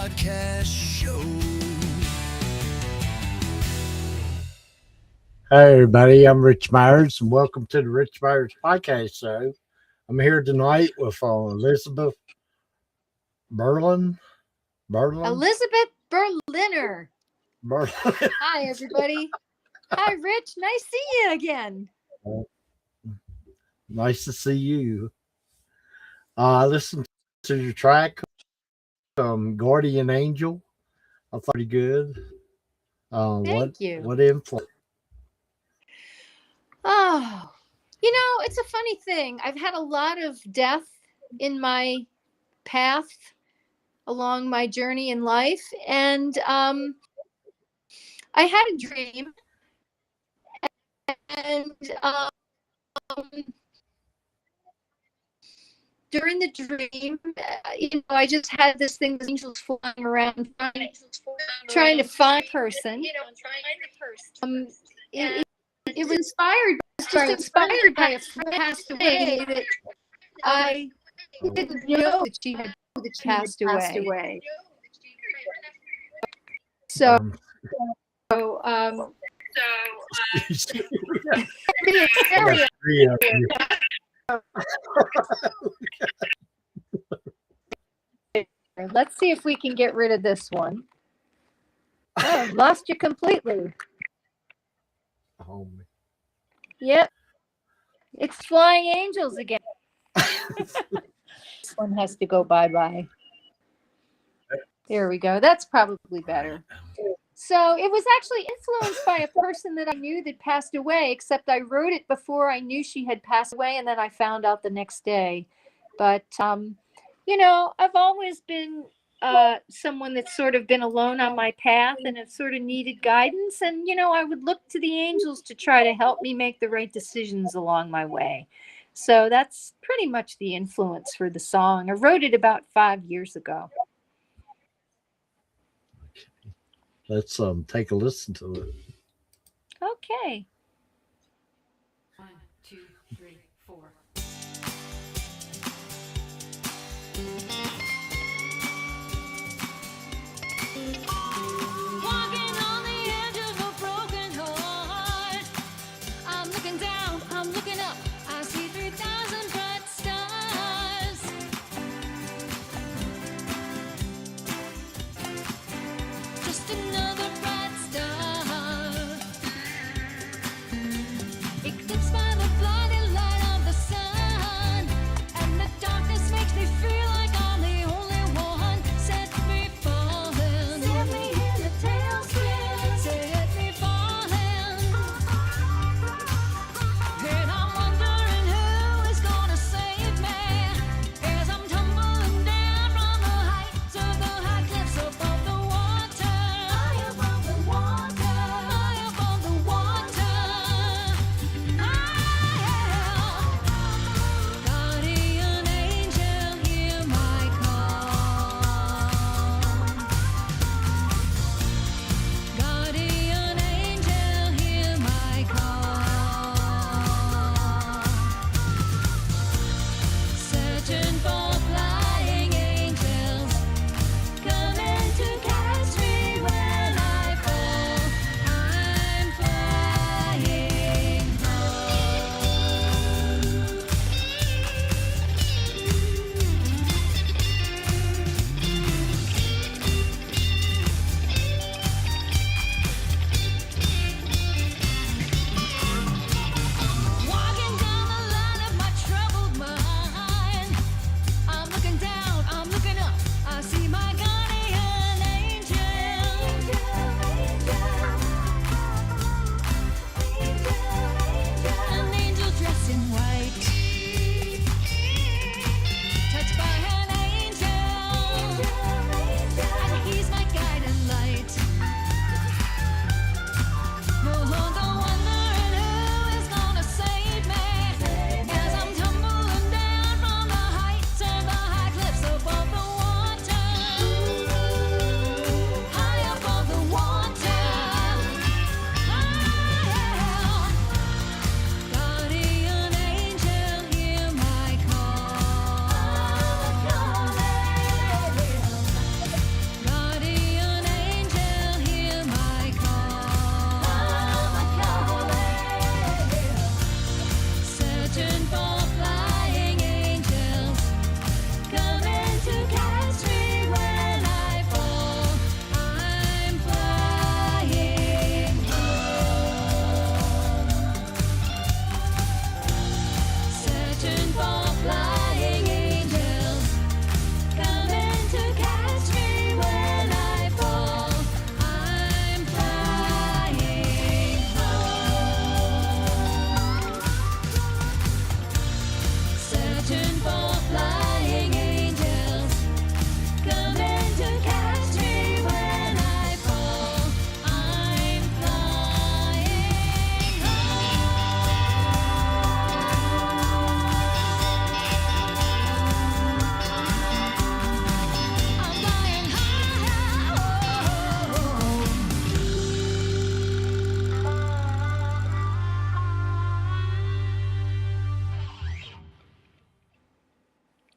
Podcast Show. Hey, everybody. I'm Rich Myers, and welcome to the Rich Myers Podcast Show. I'm here tonight with Elizabeth Berlin. Elizabeth Berliner. Berlin. Hi, everybody. Hi, Rich. Nice to see you again. Nice to see you. I listened to your track, Guardian Angel. I thought you good. Thank you. What influence? Oh, it's a funny thing. I've had a lot of death in my path along my journey in life. And I had a dream. And during the dream, I just had this thing, with angels flying around, trying to find a person. It was inspired by a friend who passed away that I didn't know that she had passed away. So let's see if we can get rid of this one. Oh, lost you completely. Yep. It's flying angels again. This one has to go bye-bye. There we go. That's probably better. So it was actually influenced by a person that I knew that passed away, except I wrote it before I knew she had passed away, and then I found out the next day. But, I've always been someone that's sort of been alone on my path and have sort of needed guidance. And, I would look to the angels to try to help me make the right decisions along my way. So that's pretty much the influence for the song. I wrote it about 5 years ago. Let's take a listen to it. Okay. 1, 2, 3, 4. Walking on the edge of a broken heart. I'm looking down, I'm looking up. I see 3,000 bright stars. Just another bright star.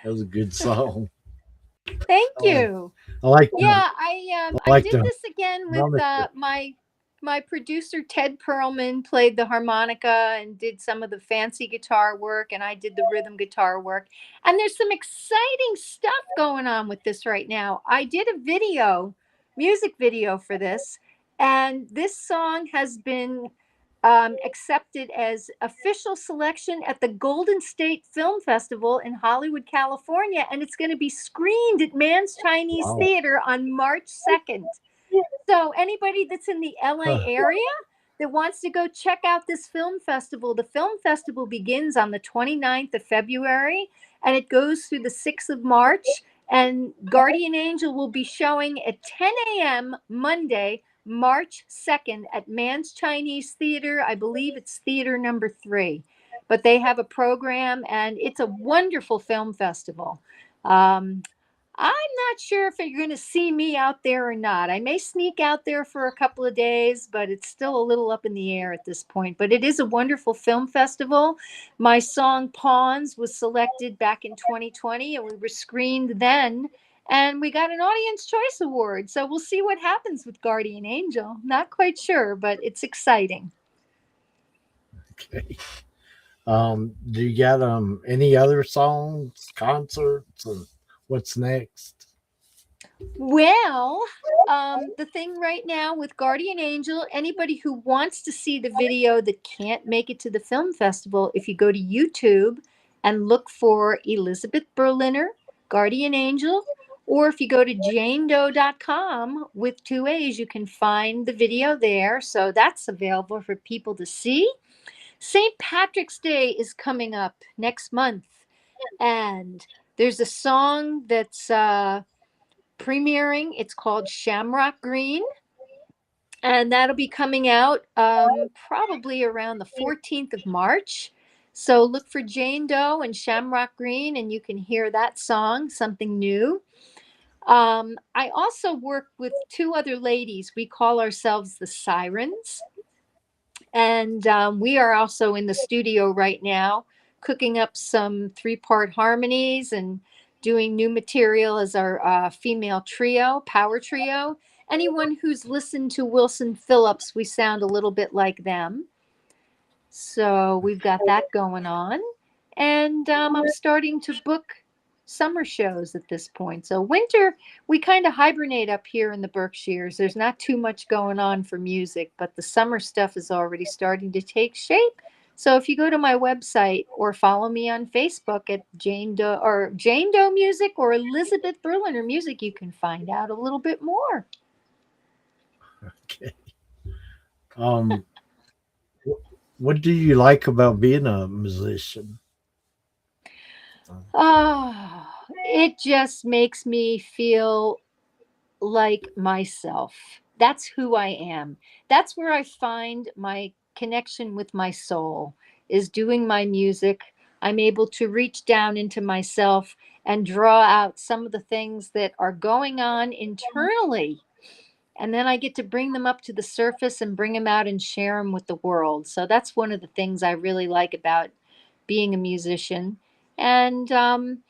That was a good song. Thank Oh, you. I like the Yeah, I like did the this again with harmonica. my producer Ted Perlman played the harmonica and did some of the fancy guitar work, and I did the rhythm guitar work. And there's some exciting stuff going on with this right now. I did a music video for this, and this song has been accepted as official selection at the Golden State Film Festival in Hollywood, California, and it's going to be screened at Man's Chinese Wow. Theater on March 2nd. So anybody that's in the LA Huh. area that wants to go check out this film festival, the film festival begins on the 29th of February and it goes through the 6th of March. And Guardian Angel will be showing at 10 a.m. Monday, March 2nd at Man's Chinese Theater. I believe it's theater number 3. But they have a program and it's a wonderful film festival. I'm not sure if you're going to see me out there or not. I may sneak out there for a couple of days, but it's still a little up in the air at this point. But it is a wonderful film festival. My song Pawns was selected back in 2020, and we were screened then. And we got an Audience Choice Award. So we'll see what happens with Guardian Angel. Not quite sure, but it's exciting. Okay. Do you got any other songs, concerts, and what's next? Well, the thing right now with Guardian Angel, anybody who wants to see the video that can't make it to the film festival, if you go to YouTube and look for Elizabeth Berliner, Guardian Angel, or if you go to janedoe.com with 2 A's, you can find the video there. So that's available for people to see. St. Patrick's Day is coming up next month, and there's a song that's premiering. It's called Shamrock Green, and that'll be coming out probably around the 14th of March. So look for Jane Doe and Shamrock Green, and you can hear that song, something new. I also work with 2 other ladies. We call ourselves the Sirens. And we are also in the studio right now, cooking up some 3-part harmonies and doing new material as our female trio, power trio. Anyone who's listened to Wilson Phillips, we sound a little bit like them. So we've got that going on. And I'm starting to book summer shows at this point. So winter, we kind of hibernate up here in the Berkshires. There's not too much going on for music, but the summer stuff is already starting to take shape. So if you go to my website or follow me on Facebook at Jane Doe Music or Elizabeth Berliner Music, you can find out a little bit more. Okay. Um, what do you like about being a musician? Oh, it just makes me feel like myself. That's who I am. That's where I find my connection with my soul is doing my music. I'm able to reach down into myself and draw out some of the things that are going on internally. And then I get to bring them up to the surface and bring them out and share them with the world. So that's one of the things I really like about being a musician. And I'm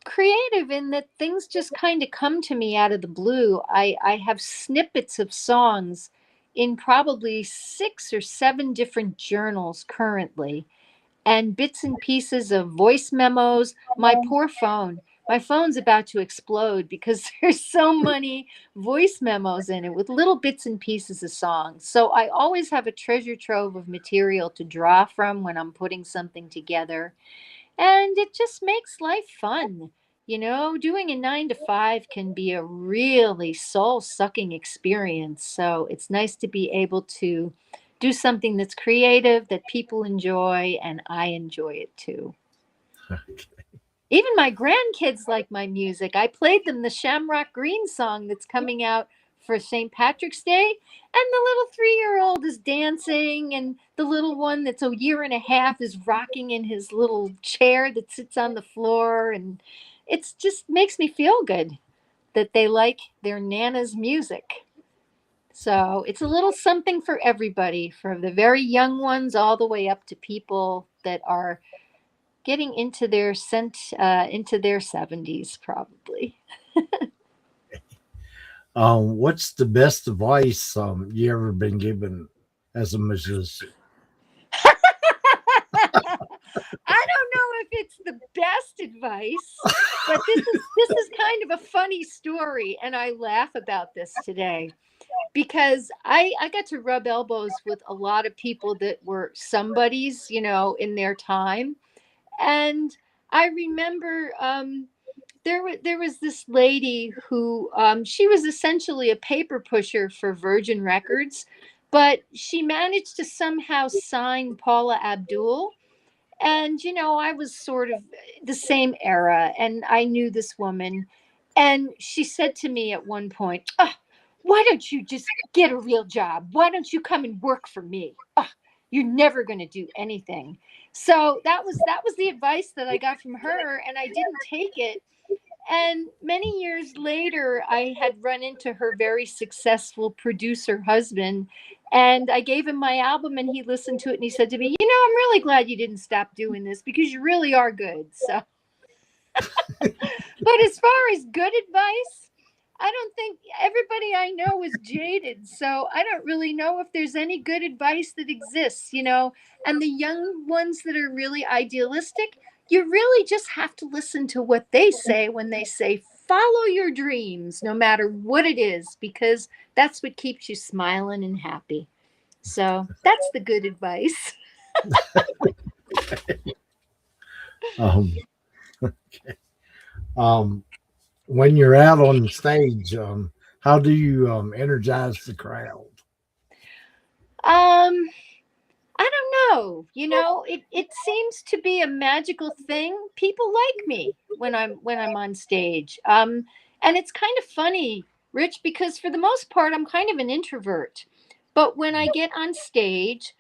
creative in that things just kind of come to me out of the blue. I have snippets of songs in probably 6 or 7 different journals currently, and bits and pieces of voice memos. My phone's about to explode because there's so many voice memos in it with little bits and pieces of songs. So I always have a treasure trove of material to draw from when I'm putting something together. And it just makes life fun. You know, doing a 9 to 5 can be a really soul sucking experience. So it's nice to be able to do something that's creative, that people enjoy, and I enjoy it too. Even my grandkids like my music. I played them the Shamrock Green song that's coming out for St. Patrick's Day, and the little 3-year-old is dancing, and the little one that's a year and a half is rocking in his little chair that sits on the floor, and it's just makes me feel good that they like their Nana's music. So it's a little something for everybody, from the very young ones all the way up to people that are getting into their 70s probably. What's the best advice you ever been given as a musician? I don't know if it's the best advice, but this is kind of a funny story, and I laugh about this today because I got to rub elbows with a lot of people that were somebodies, in their time. And I remember there was this lady who she was essentially a paper pusher for Virgin Records, but she managed to somehow sign Paula Abdul. And I was sort of the same era, and I knew this woman. And she said to me at one point, "Oh, why don't you just get a real job? Why don't you come and work for me? Oh, you're never going to do anything." So that was the advice that I got from her, and I didn't take it. And many years later, I had run into her very successful producer husband, and I gave him my album, and he listened to it, and he said to me, "I'm really glad you didn't stop doing this because you really are good." So, but as far as good advice, I don't think everybody I know is jaded. So I don't really know if there's any good advice that exists. And the young ones that are really idealistic, you really just have to listen to what they say when they say, follow your dreams, no matter what it is, because that's what keeps you smiling and happy. So that's the good advice. Um, um, when you're out on stage, how do you energize the crowd? Um, I don't know. It seems to be a magical thing. People like me when I'm on stage. And it's kind of funny, Rich, because for the most part I'm kind of an introvert. But when I get on stage,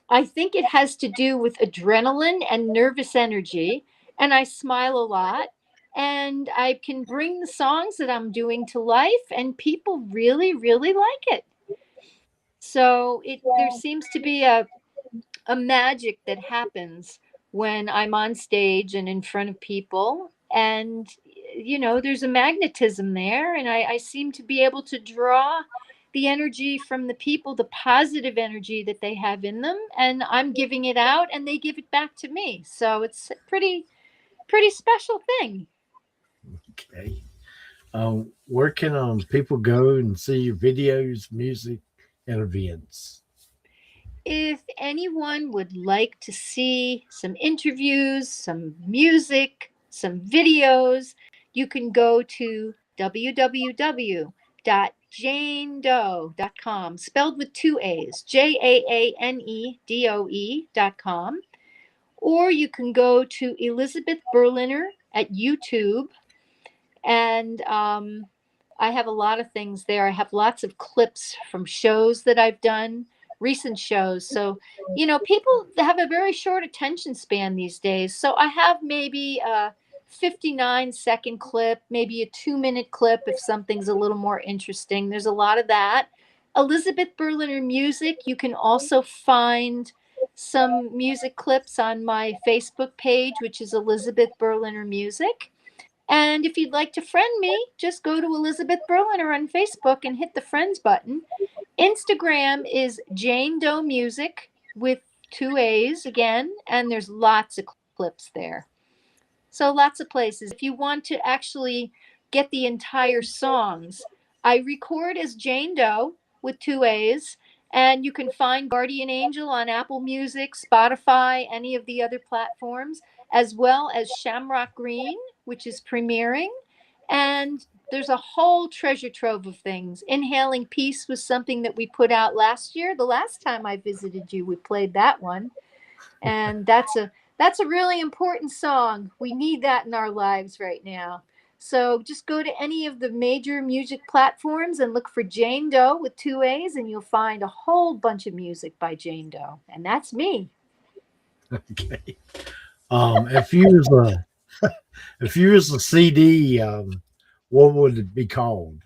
I think it has to do with adrenaline and nervous energy, and I smile a lot, and I can bring the songs that I'm doing to life, and people really really like it. So there seems to be a magic that happens when I'm on stage and in front of people. And, there's a magnetism there. And I seem to be able to draw the energy from the people, the positive energy that they have in them. And I'm giving it out and they give it back to me. So it's a pretty special thing. Okay. Where can people go and see your videos, music, and events? If anyone would like to see some interviews, some music, some videos, you can go to www.janedoe.com, spelled with two A's, JAANEDOE.com. Or you can go to Elizabeth Berliner at YouTube. And I have a lot of things there. I have lots of clips from shows that I've done, recent shows. So, people have a very short attention span these days. So I have maybe a 59-second clip, maybe a 2-minute clip if something's a little more interesting. There's a lot of that. Elizabeth Berliner Music. You can also find some music clips on my Facebook page, which is Elizabeth Berliner Music. And if you'd like to friend me, just go to Elizabeth Berliner on Facebook and hit the friends button. Instagram is Jane Doe Music with two A's again, and there's lots of clips there. So lots of places. If you want to actually get the entire songs, I record as Jane Doe with two A's, and you can find Guardian Angel on Apple Music, Spotify, any of the other platforms, as well as Shamrock Green, which is premiering. And there's a whole treasure trove of things. Inhaling Peace was something that we put out last year. The last time I visited you, we played that one. And that's a really important song. We need that in our lives right now. So just go to any of the major music platforms and look for Jane Doe with two A's, and you'll find a whole bunch of music by Jane Doe. And that's me. Okay. If you was a if you was a CD, what would it be called?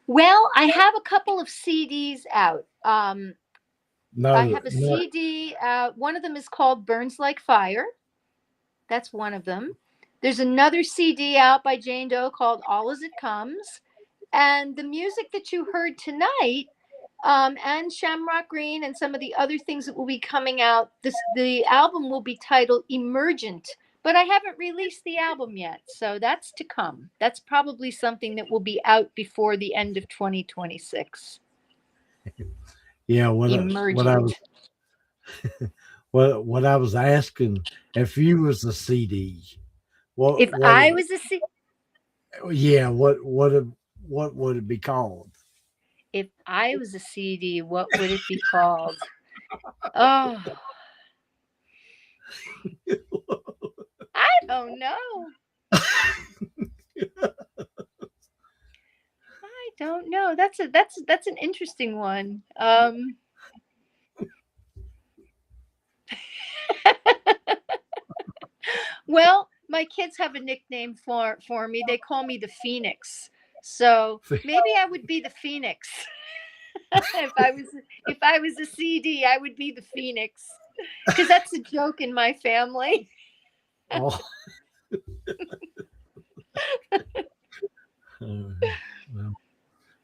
Well, I have a couple of CDs out. No, I have a no. CD. One of them is called Burns Like Fire. That's one of them. There's another CD out by Jane Doe called All As It Comes. And the music that you heard tonight, and Shamrock Green and some of the other things that will be coming out, the album will be titled Emergent, but I haven't released the album yet. So that's to come. That's probably something that will be out before the end of 2026. Yeah, what I was Emergent. what I was asking, if you was a CD, If I was a yeah, what would it be called? if I was a CD, what would it be called? Oh, I don't know. I don't know. That's an interesting one. Well, my kids have a nickname for me. They call me the Phoenix. So maybe I would be the Phoenix. if I was a CD, I would be the Phoenix. Because that's a joke in my family. Oh.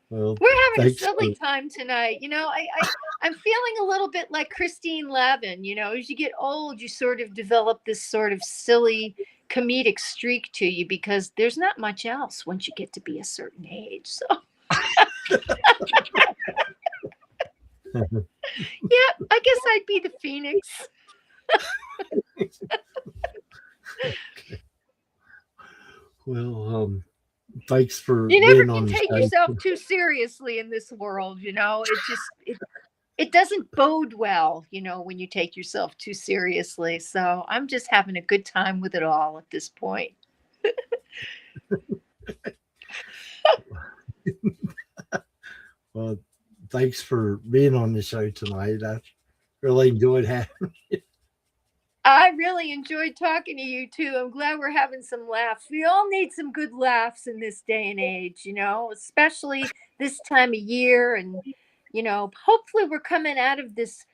Well, We're having a thanks silly for- time tonight. You know, I'm feeling a little bit like Christine Lavin. You know, as you get old, you sort of develop this sort of silly comedic streak to you because there's not much else once you get to be a certain age. So, yeah, I guess I'd be the Phoenix. Well, thanks for You never being on can the take show. yourself too seriously in this world. You know, it doesn't bode well, you know, when you take yourself too seriously. So I'm just having a good time with it all at this point. Well, thanks for being on the show tonight. I really enjoyed having. I really enjoyed talking to you too. I'm glad we're having some laughs. We all need some good laughs in this day and age, you know, especially this time of year. And, you know, hopefully we're coming out of this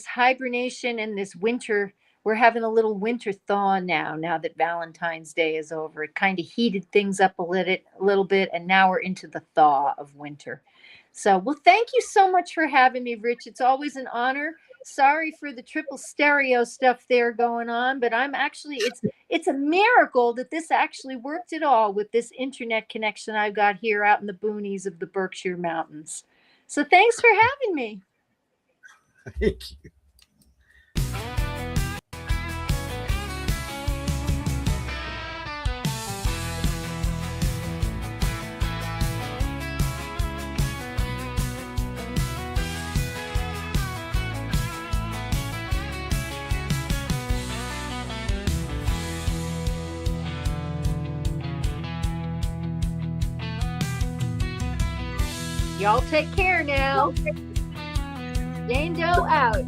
hibernation and this winter. We're having a little winter thaw now that Valentine's Day is over. It kind of heated things up a little bit, and now we're into the thaw of winter. So, well, thank you so much for having me, Rich. It's always an honor. Sorry for the triple stereo stuff there going on, but I'm actually it's a miracle that this actually worked at all with this internet connection I've got here out in the boonies of the Berkshire Mountains. So thanks for having me. Thank you. Y'all take care now. Jane Doe out.